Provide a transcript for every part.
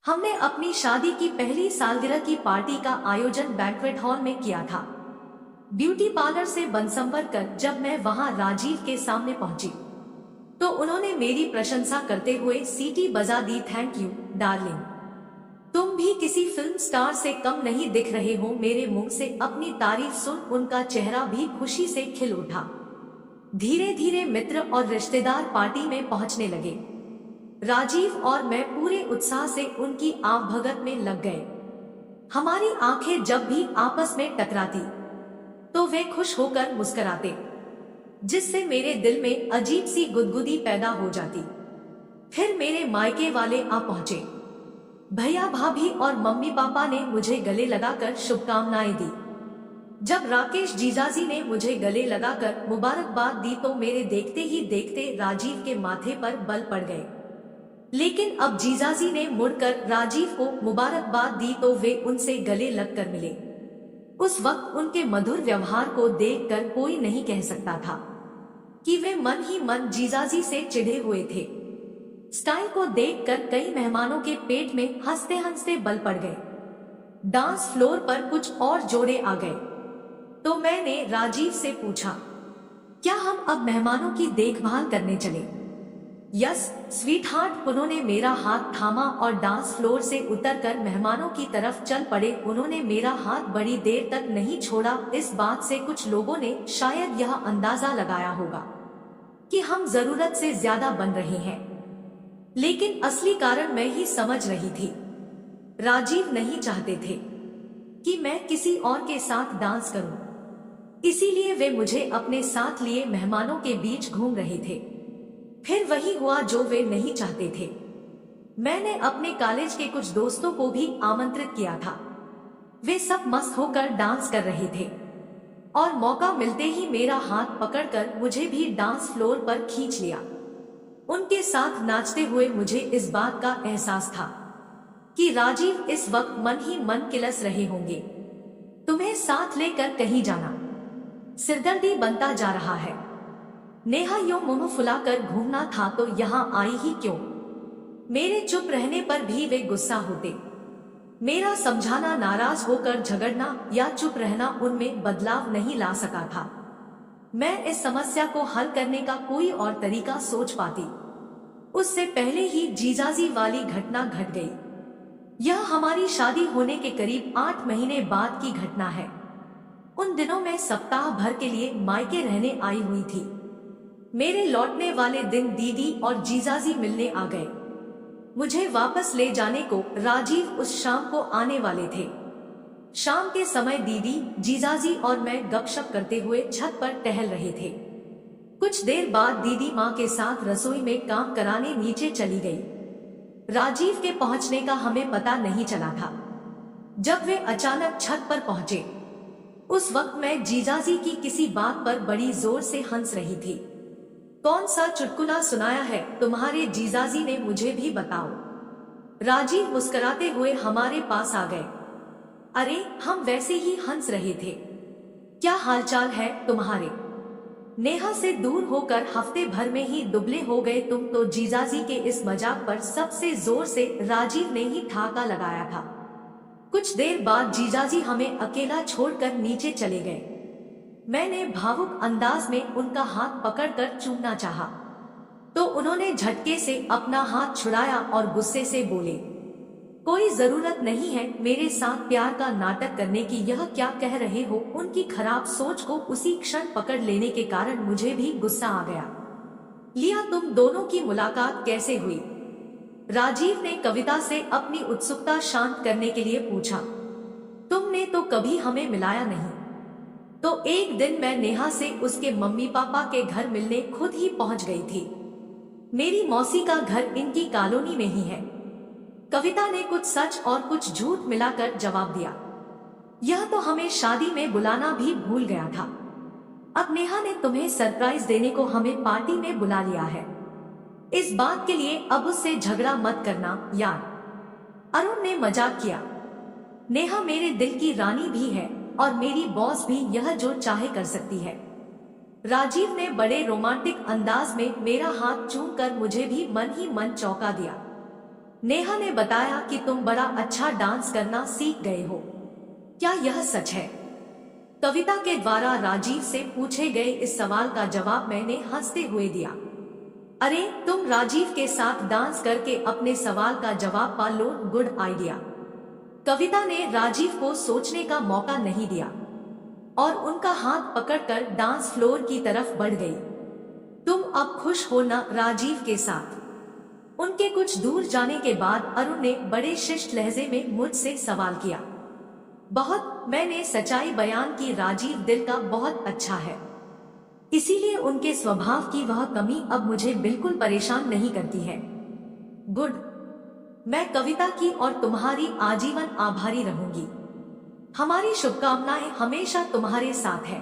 हमने अपनी शादी की पहली सालगिरह की पार्टी का आयोजन बैंक्वेट हॉल में किया था। ब्यूटी पार्लर से बनसंवर कर जब मैं वहां राजीव के सामने पहुंची तो उन्होंने मेरी प्रशंसा करते हुए सीटी बजा दी। थैंक यू डार्लिंग, तुम भी किसी फिल्म स्टार से कम नहीं दिख रहे हो। मेरे मुंह से अपनी तारीफ सुन उनका चेहरा भी खुशी से खिल उठा। धीरे धीरे मित्र और रिश्तेदार पार्टी में पहुंचने लगे। राजीव और मैं पूरे उत्साह से उनकी आवभगत में लग गए। हमारी आंखें जब भी आपस में टकराती तो वे खुश होकर मुस्कुराते, जिससे मेरे दिल में अजीब सी गुदगुदी पैदा हो जाती। फिर मेरे मायके वाले आ पहुंचे। भैया भाभी और मम्मी पापा ने मुझे गले लगाकर शुभकामनाएं दी। जब राकेश जीजाजी ने मुझे गले लगाकर मुबारकबाद दी तो मेरे देखते ही देखते राजीव के माथे पर बल पड़ गए। लेकिन अब जीजाजी ने मुड़कर राजीव को मुबारकबाद दी तो वे उनसे गले लगकर मिले। उस वक्त उनके मधुर व्यवहार को देखकर कोई नहीं कह सकता था कि वे मन ही मन जीजाजी से चिढ़े हुए थे। स्टाइल को देखकर कई मेहमानों के पेट में हंसते हंसते बल पड़ गए। डांस फ्लोर पर कुछ और जोड़े आ गए तो मैंने राजीव से पूछा, क्या हम अब मेहमानों की देखभाल करने चले? यस स्वीट हार्ट, उन्होंने मेरा हाथ थामा और डांस फ्लोर से उतरकर मेहमानों की तरफ चल पड़े। उन्होंने मेरा हाथ बड़ी देर तक नहीं छोड़ा। इस बात से कुछ लोगों ने शायद यह अंदाजा लगाया होगा कि हम जरूरत से ज्यादा बन रहे हैं, लेकिन असली कारण मैं ही समझ रही थी। राजीव नहीं चाहते थे कि मैं किसी और के साथ डांस करूं, इसीलिए वे मुझे अपने साथ लिए मेहमानों के बीच घूम रहे थे। फिर वही हुआ जो वे नहीं चाहते थे। मैंने अपने कॉलेज के कुछ दोस्तों को भी आमंत्रित किया था। वे सब मस्त होकर डांस कर रहे थे और मौका मिलते ही मेरा हाथ पकड़कर मुझे भी डांस फ्लोर पर खींच लिया। उनके साथ नाचते हुए मुझे इस बात का एहसास था कि राजीव इस वक्त मन ही मन किलस रहे होंगे। तुम्हें साथ लेकर कहीं जाना सिरदर्दी बनता जा रहा है। नेहा यूं मुंह फुलाकर घूमना था तो यहाँ आई ही क्यों? मेरे चुप रहने पर भी वे गुस्सा होते। मेरा समझाना, नाराज होकर झगड़ना या चुप रहना उनमें बदलाव नहीं ला सका था। मैं इस समस्या को हल करने का कोई और तरीका सोच पाती, उससे पहले ही जीजाजी वाली घटना घट गई। यह हमारी शादी होने के करीब 8 महीने बाद की घटना है। उन दिनों मैं सप्ताह भर के लिए मायके रहने आई हुई थी। मेरे लौटने वाले दिन दीदी और जीजाजी मिलने आ गए। मुझे वापस ले जाने को राजीव उस शाम को आने वाले थे। शाम के समय दीदी, जीजाजी और मैं गपशप करते हुए छत पर टहल रहे थे। कुछ देर बाद दीदी माँ के साथ रसोई में काम कराने नीचे चली गई। राजीव के पहुंचने का हमें पता नहीं चला था। जब वे अचानक छत पर पहुंचे उस वक्त मैं जीजाजी की किसी बात पर बड़ी जोर से हंस रही थी। कौन सा चुटकुला सुनाया है तुम्हारे जीजाजी ने, मुझे भी बताओ। राजीव मुस्कुराते हुए हमारे पास आ गए। अरे हम वैसे ही हंस रहे थे, क्या हालचाल है तुम्हारे? नेहा से दूर होकर हफ्ते भर में ही दुबले हो गए तुम तो। जीजाजी के इस मजाक पर सबसे जोर से राजीव ने ही ठाका लगाया था। कुछ देर बाद जीजाजी हमें अकेला छोड़कर नीचे चले गए। मैंने भावुक अंदाज में उनका हाथ पकड़कर चूमना चाहा तो उन्होंने झटके से अपना हाथ छुड़ाया और गुस्से से बोले, कोई जरूरत नहीं है मेरे साथ प्यार का नाटक करने की, यह क्या कह रहे हो? उनकी खराब सोच को उसी क्षण पकड़ लेने के कारण मुझे भी गुस्सा आ गया। लिया, तुम दोनों की मुलाकात कैसे हुई? राजीव ने कविता से अपनी उत्सुकता शांत करने के लिए पूछा। तुमने तो कभी हमें मिलाया नहीं। तो एक दिन मैं नेहा से उसके मम्मी पापा के घर मिलने खुद ही पहुंच गई थी। मेरी मौसी का घर इनकी कॉलोनी में ही है। कविता ने कुछ सच और कुछ झूठ मिलाकर जवाब दिया। यह तो हमें शादी में बुलाना भी भूल गया था। अब नेहा ने तुम्हें सरप्राइज देने को हमें पार्टी में बुला लिया है। इस बात के लिए अब उससे झगड़ा मत करना यार। अरुण ने मजाक किया। नेहा मेरे दिल की रानी भी है और मेरी बॉस भी, यह जो चाहे कर सकती है। राजीव ने बड़े रोमांटिक अंदाज में मेरा हाथ चूमकर मुझे भी मन ही मन चौंका दिया। नेहा ने बताया कि तुम बड़ा अच्छा डांस करना सीख गए हो, क्या यह सच है? कविता के द्वारा राजीव से पूछे गए इस सवाल का जवाब मैंने हंसते हुए दिया। अरे तुम राजीव के साथ डांस करके अपने सवाल का जवाब पा लो, गुड आइडिया। कविता ने राजीव को सोचने का मौका नहीं दिया और उनका हाथ पकड़कर डांस फ्लोर की तरफ बढ़ गई। तुम अब खुश हो ना राजीव के साथ? उनके कुछ दूर जाने के बाद अरुण ने बड़े शिष्ट लहजे में मुझसे सवाल किया। बहुत, मैंने सच्चाई बयान की। राजीव दिल का बहुत अच्छा है, इसीलिए उनके स्वभाव की वह कमी अब मुझे बिल्कुल परेशान नहीं करती है। गुड, मैं कविता की और तुम्हारी आजीवन आभारी रहूंगी। हमारी शुभकामनाएं हमेशा तुम्हारे साथ है।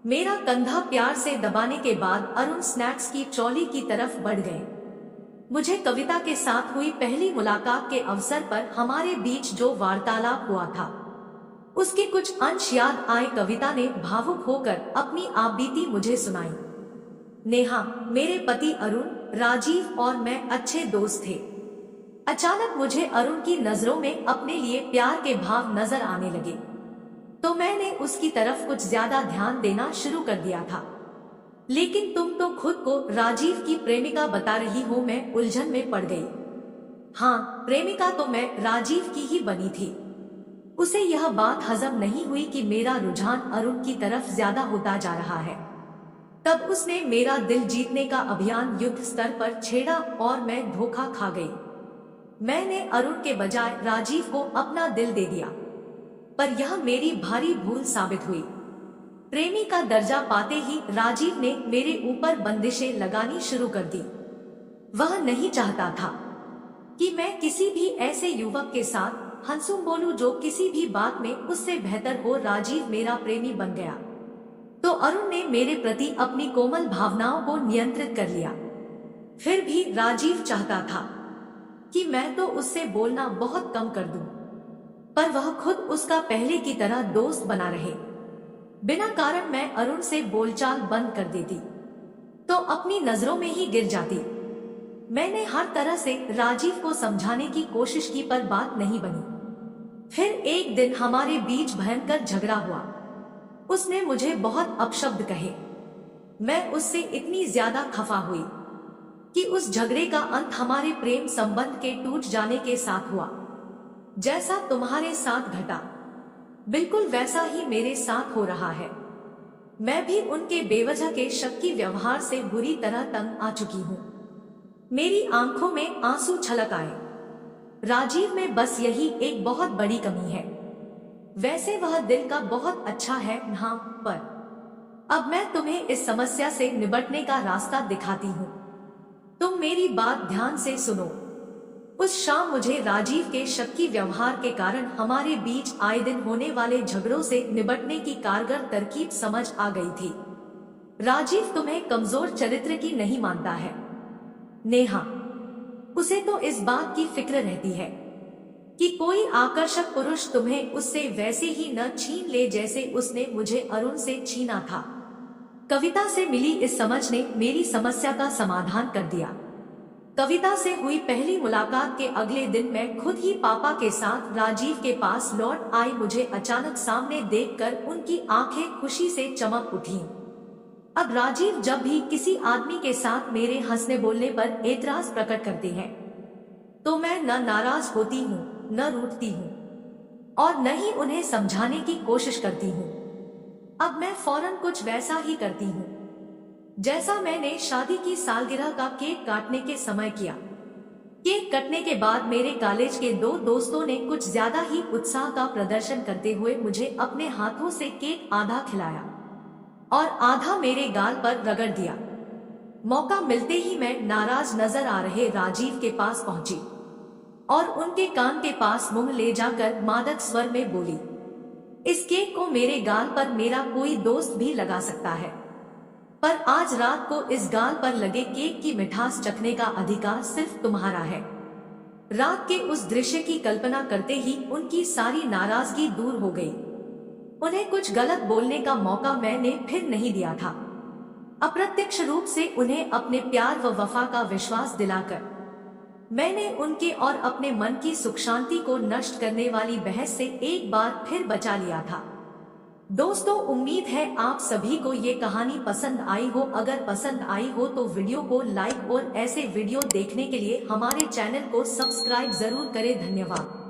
मेरा कंधा प्यार से दबाने के बाद अरुण स्नैक्स की ट्रॉली की तरफ बढ़ गए। मुझे कविता के साथ हुई पहली मुलाकात के अवसर पर हमारे बीच जो वार्तालाप हुआ था उसके कुछ अंश याद आए। कविता ने भावुक होकर अपनी आपबीती मुझे सुनाई। नेहा, मेरे पति अरुण, राजीव और मैं अच्छे दोस्त थे। अचानक मुझे अरुण की नजरों में अपने लिए प्यार के भाव नजर आने लगे, तो मैंने उसकी तरफ कुछ ज्यादा ध्यान देना शुरू कर दिया था। लेकिन तुम तो खुद को राजीव की प्रेमिका बता रही हो, मैं उलझन में पड़ गई। हाँ, प्रेमिका तो मैं राजीव की ही बनी थी। उसे यह बात हजम नहीं हुई कि मेरा रुझान अरुण की तरफ ज्यादा होता जा रहा है। तब उसने मेरा दिल जीतने का अभियान युद्ध स्तर पर छेड़ा और मैं धोखा खा गई। मैंने अरुण के बजाय राजीव को अपना दिल दे दिया, पर यह मेरी भारी भूल साबित हुई। प्रेमी का दर्जा पाते ही राजीव ने मेरे ऊपर बंदिशें लगानी शुरू कर दी। वह नहीं चाहता था कि मैं किसी भी ऐसे युवक के साथ हंसू बोलूं जो किसी भी बात में उससे बेहतर हो। राजीव मेरा प्रेमी बन गया तो अरुण ने मेरे प्रति अपनी कोमल भावनाओं को नियंत्रित कर लिया। फिर भी राजीव चाहता था कि मैं तो उससे बोलना बहुत कम कर दूं, पर वह खुद उसका पहले की तरह दोस्त बना रहे। बिना कारण मैं अरुण से बोलचाल बंद कर देती तो अपनी नजरों में ही गिर जाती। मैंने हर तरह से राजीव को समझाने की कोशिश की, पर बात नहीं बनी। फिर एक दिन हमारे बीच भयंकर झगड़ा हुआ। उसने मुझे बहुत अपशब्द कहे। मैं उससे इतनी ज्यादा खफा हुई कि उस झगड़े का अंत हमारे प्रेम संबंध के टूट जाने के साथ हुआ। जैसा तुम्हारे साथ घटा, बिल्कुल वैसा ही मेरे साथ हो रहा है। मैं भी उनके बेवजह के शक्की व्यवहार से बुरी तरह तंग आ चुकी हूँ। मेरी आंखों में आंसू छलक आए। राजीव में बस यही एक बहुत बड़ी कमी है। वैसे वह दिल का बहुत अच्छा है, हाँ, पर अब मैं तुम्हें इस समस्या से निपटने का रास्ता दिखाती हूँ। तुम मेरी बात ध्यान से सुनो। उस शाम मुझे राजीव के शक्की व्यवहार के कारण हमारे बीच आए दिन होने वाले झगड़ों से निपटने की कारगर तरकीब समझ आ गई थी। राजीव तुम्हें कमजोर चरित्र की नहीं मानता है नेहा। उसे तो इस बात की फिक्र रहती है कि कोई आकर्षक पुरुष तुम्हें उससे वैसे ही न छीन ले जैसे उसने मुझे अरुण से छीना था। कविता से मिली इस समझ ने मेरी समस्या का समाधान कर दिया। कविता से हुई पहली मुलाकात के अगले दिन मैं खुद ही पापा के साथ राजीव के पास लौट आई। मुझे अचानक सामने देखकर उनकी आंखें खुशी से चमक उठी। अब राजीव जब भी किसी आदमी के साथ मेरे हंसने बोलने पर एतराज प्रकट करते हैं तो मैं न नाराज होती हूँ, न रूठती हूँ और न ही उन्हें समझाने की कोशिश करती हूँ। अब मैं फौरन कुछ वैसा ही करती हूँ जैसा मैंने शादी की सालगिरह का केक काटने के समय किया। केक कटने के बाद मेरे कॉलेज के दो दोस्तों ने कुछ ज्यादा ही उत्साह का प्रदर्शन करते हुए मुझे अपने हाथों से केक आधा खिलाया और आधा मेरे गाल पर रगड़ दिया। मौका मिलते ही मैं नाराज नजर आ रहे राजीव के पास पहुंची और उनके कान के पास मुंह ले जाकर मादक स्वर में बोली, इस केक को मेरे गाल पर मेरा कोई दोस्त भी लगा सकता है, पर आज रात को इस गाल पर लगे केक की मिठास चखने का अधिकार सिर्फ तुम्हारा है। रात के उस दृश्य की कल्पना करते ही उनकी सारी नाराजगी दूर हो गई। उन्हें कुछ गलत बोलने का मौका मैंने फिर नहीं दिया था। अप्रत्यक्ष रूप से उन्हें अपने प्यार व वफा का विश्वास दिलाकर मैंने उनके और अपने मन की सुख शांति को नष्ट करने वाली बहस से एक बार फिर बचा लिया था। दोस्तों, उम्मीद है आप सभी को ये कहानी पसंद आई हो। अगर पसंद आई हो तो वीडियो को लाइक और ऐसे वीडियो देखने के लिए हमारे चैनल को सब्सक्राइब जरूर करें। धन्यवाद।